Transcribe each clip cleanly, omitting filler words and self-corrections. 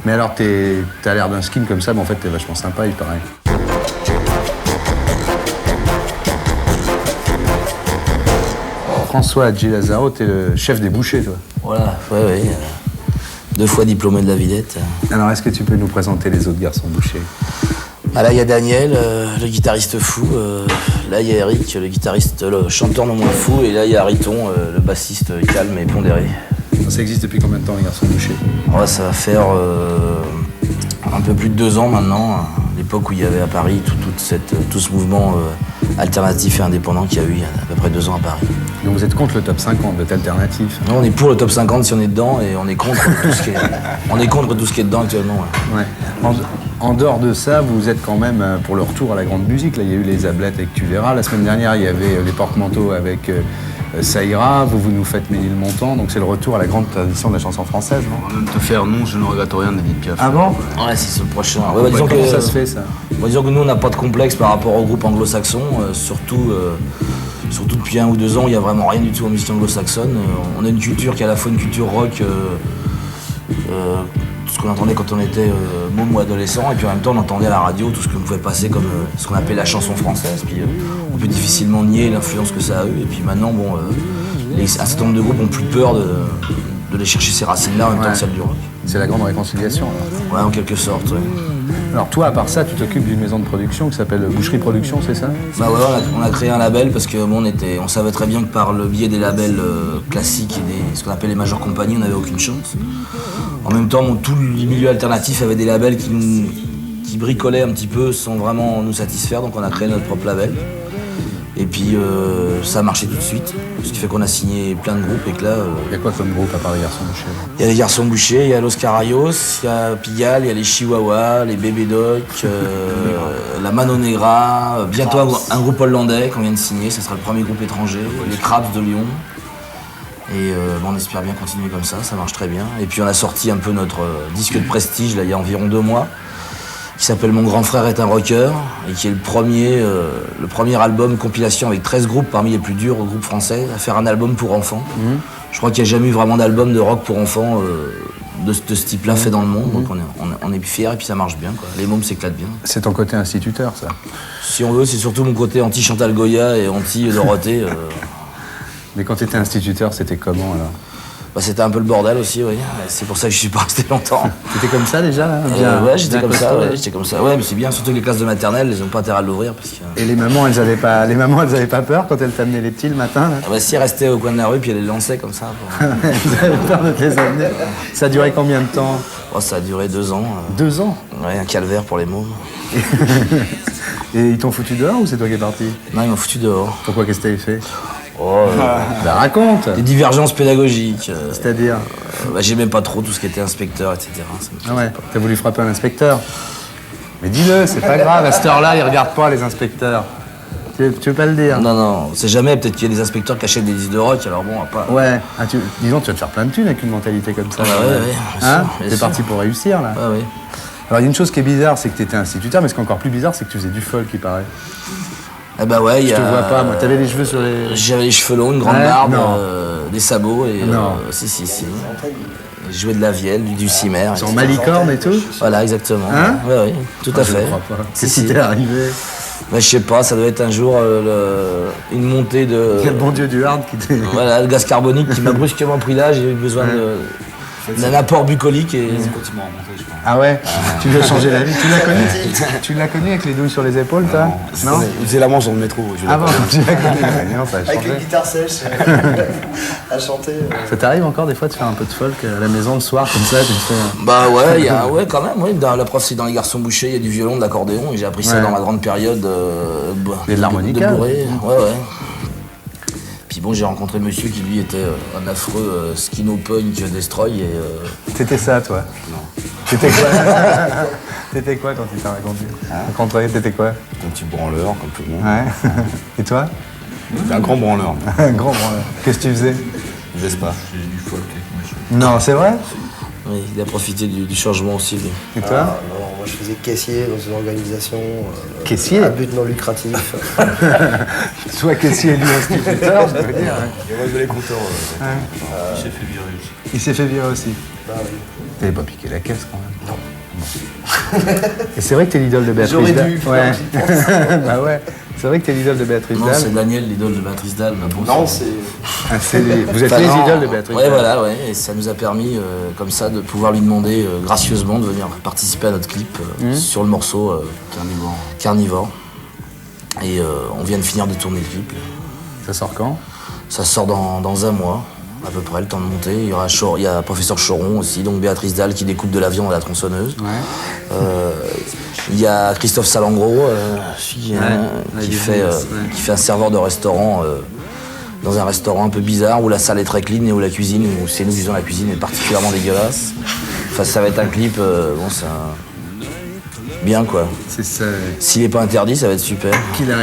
Mais alors, t'as l'air d'un skin comme ça, mais en fait, t'es vachement sympa, il paraît. François G. Lazaro, t'es le chef des bouchers, toi. Voilà, ouais. 2 fois diplômé de la Villette. Alors, est-ce que tu peux nous présenter les autres garçons bouchers? Ah, là, il y a Daniel, le guitariste fou. Là, il y a Eric, le chanteur non moins fou. Et là, il y a Riton, le bassiste calme et pondéré. Ça existe depuis combien de temps, les garçons bouchers? Ouais, ça va faire un peu plus de 2 ans maintenant, à l'époque où il y avait à Paris tout ce mouvement alternatif et indépendant qu'il y a eu il y a à peu près 2 ans à Paris. Donc vous êtes contre le top 50 de tel alternatif? Non, on est pour le top 50 si on est dedans et on est contre tout ce qui est, dedans actuellement. Ouais. En dehors de ça, vous êtes quand même pour le retour à la grande musique. Là, il y a eu les Ablettes avec Tu verras. La semaine dernière, il y avait les Porte-Manteaux avec Ça ira. Vous nous faites Ménilmontant. Donc c'est le retour à la grande tradition de la chanson française, non? On vient de te faire Non, je ne regrette rien d'Edith Piaf. Ah bon? Ouais, c'est le prochain. Disons comment ça se fait, ça? Disons que nous, on n'a pas de complexe par rapport au groupe anglo-saxon. Surtout depuis 1 ou 2 ans, il n'y a vraiment rien du tout en musique anglo-saxonne. On a une culture qui est à la fois une culture rock, tout ce qu'on entendait quand on était môme ou adolescent, et puis en même temps on entendait à la radio tout ce qu'on pouvait passer comme ce qu'on appelait la chanson française. Puis on peut difficilement nier l'influence que ça a eu. Et puis maintenant, un certain nombre de groupes ont plus peur de aller chercher ces racines-là en même temps que celle du rock. C'est la grande réconciliation, alors. Ouais, en quelque sorte, ouais. Alors toi, à part ça, tu t'occupes d'une maison de production qui s'appelle Boucherie Production, c'est ça? Bah ouais, on a créé un label parce que on savait très bien que par le biais des labels classiques et ce qu'on appelle les majeures compagnies, on n'avait aucune chance. En même temps, tous les milieux alternatifs avaient des labels qui bricolaient un petit peu sans vraiment nous satisfaire, donc on a créé notre propre label. Et puis ça a marché tout de suite, ce qui fait qu'on a signé plein de groupes et que là... Il y a quoi comme groupe à part les Garçons Bouchers? Il y a les Garçons Bouchers, il y a Los Carayos, il y a Pigalle, il y a les Chihuahuas, les Bébé Doc, la Mano Negra, bientôt un groupe hollandais qu'on vient de signer, ça sera le premier groupe étranger, les Crabs de Lyon. Et on espère bien continuer comme ça marche très bien. Et puis on a sorti un peu notre disque de prestige là, il y a environ 2 mois, qui s'appelle Mon grand frère est un rocker, et qui est le premier album compilation avec 13 groupes parmi les plus durs groupes français à faire un album pour enfants. Je crois qu'il n'y a jamais eu vraiment d'album de rock pour enfants de ce type-là fait dans le monde, donc on est fiers et puis ça marche bien, quoi. Les mômes s'éclatent bien. C'est ton côté instituteur, ça? Si on veut, c'est surtout mon côté anti-Chantal Goya et anti-Dorothée. Mais quand tu étais instituteur, c'était comment, alors? Bah, c'était un peu le bordel aussi, oui. C'est pour ça que je suis pas resté longtemps. T'étais comme ça déjà là? Ouais, j'étais comme ça. Ouais, mais c'est bien, surtout que les classes de maternelle, elles n'ont pas intérêt à l'ouvrir parce que... Et les mamans, elles avaient pas peur quand elles t'amenaient les petits le matin, là? Ah bah, si elles restaient au coin de la rue puis elles les lançaient comme ça. Elles avaient peur de te les amener. Ça a duré combien de temps? Oh, ça a duré 2 ans. 2 ans? Ouais, un calvaire pour les mômes. Et ils t'ont foutu dehors ou c'est toi qui es parti? Non, ils m'ont foutu dehors. Pourquoi? Qu'est-ce que t'avais fait? Bah, raconte! Des divergences pédagogiques. C'est-à-dire? J'aimais pas trop tout ce qui était inspecteur, etc. Ah ouais, t'as voulu frapper un inspecteur? Mais dis-le, c'est pas grave, à cette heure-là, ils regardent pas les inspecteurs. Tu veux pas le dire? Non, c'est jamais, peut-être qu'il y a des inspecteurs qui achètent des disques de rock, alors bon, pas... Ouais, disons, tu vas te faire plein de thunes avec une mentalité comme ça. Ouais, hein? T'es parti pour réussir, là. Ouais. Alors, il y a une chose qui est bizarre, c'est que t'étais instituteur, mais ce qui est encore plus bizarre, c'est que tu faisais du folk, il paraît. Eh bah ouais, Je te vois pas, moi. T'avais les cheveux sur les... J'avais les cheveux longs, une grande barbe, des sabots et... Non. Si. Je jouais de la vielle, du cimer. Sur malicorne et tout? Voilà, exactement. Hein? Ouais, tout à fait. Je crois pas. Qu'est-ce qui t'est arrivé? Bah, je sais pas, ça doit être un jour une montée de... Le bon Dieu du hard qui t'est... Voilà, le gaz carbonique qui m'a brusquement pris là, j'ai eu besoin d'un apport bucolique et... Ah ouais? Tu lui as changé la vie. Tu l'as connu avec les douilles sur les épaules, toi? Non? Il faisait la manche dans le métro. Ah bon? Tu l'as connu? Non, ça a changé. Avec une guitare sèche à chanter. Ça t'arrive encore des fois de faire un peu de folk à la maison le soir comme ça? Tu te fais... Bah ouais, quand même, oui. Dans la prof, c'est dans Les Garçons Bouchers, il y a du violon, de l'accordéon, et j'ai appris ça dans ma grande période Et de l'harmonica? Ouais. Puis bon, j'ai rencontré monsieur qui lui était un affreux skino-punk destroy et... T'étais ça, toi? Non. T'étais quoi? T'étais quoi quand tu t'es rencontré? T'étais quoi? Un petit branleur, comme tout le monde. Ouais. Et toi? Un grand branleur. Un grand branleur. Qu'est-ce que tu faisais? Vespa. Non, c'est vrai? Oui, il a profité du changement aussi, lui. Et toi? Non, moi je faisais caissier dans une organisation Caissier? à but non lucratif. Soit caissier et lui instituteur, je peux dire. Il relevé les compteurs. Il s'est fait virer aussi. Bah oui. T'avais pas piqué la caisse quand même? Non. Et c'est vrai que t'es l'idole de Béatrice J'aurais Dalle. dû, Ouais. j'y pense. Bah ouais. C'est vrai que t'es l'idole de Béatrice Non, Dalle. c'est Daniel, l'idole de Béatrice Dalle. Bah bon, Non, c'est. Ah, vous êtes Enfin, les non. idoles de Béatrice Ouais, Dalle. voilà, ouais. Et ça nous a permis, comme ça, de pouvoir lui demander gracieusement de venir participer à notre clip sur le morceau Carnivore. Et on vient de finir de tourner le clip. Ça sort quand? Ça sort dans un mois, à peu près, le temps de monter. Il y a Professeur Choron aussi, donc Béatrice Dalle qui découpe de la viande à la tronçonneuse. Ouais. Il y a Christophe Salengro, qui fait un serveur de restaurant dans un restaurant un peu bizarre où la salle est très clean et où la cuisine, où c'est nous qui faisons la cuisine, est particulièrement dégueulasse. Enfin, ça va être un clip, bien quoi. C'est ça. S'il n'est pas interdit, ça va être super. Qui l'a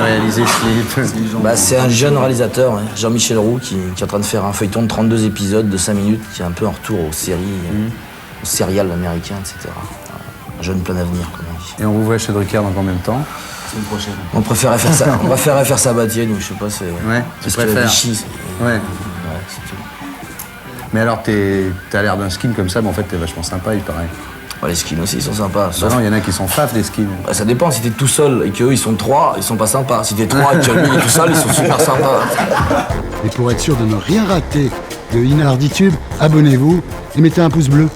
réalisé ce clip? Bah, c'est un jeune réalisateur, ouais, Jean-Michel Roux, qui est en train de faire un feuilleton de 32 épisodes de 5 minutes, qui est un peu en retour aux séries, aux serials américains, etc. Un jeune plein d'avenir, comme on dit. Et on vous voit chez Drucker dans combien de temps? Semaine prochaine. On préférait faire ça. On préférait faire ça à Batier, nous, je sais pas, c'est. Ouais, tu c'est ce qu'il y a à préfères. Vichy, c'est- Ouais. Ouais, c'est tout. Mais alors, t'as l'air d'un skin comme ça, mais en fait, t'es vachement sympa, il paraît. Ouais, les skins aussi, ils sont sympas. Bah Sauf- non, il y en a qui sont faf des skins. Bah, ça dépend, si t'es tout seul et qu'eux ils sont 3, ils sont pas sympas. Si t'es 3 et que lui il est tout seul, ils sont super sympas. Et pour être sûr de ne rien rater de Inarditube, abonnez-vous et mettez un pouce bleu.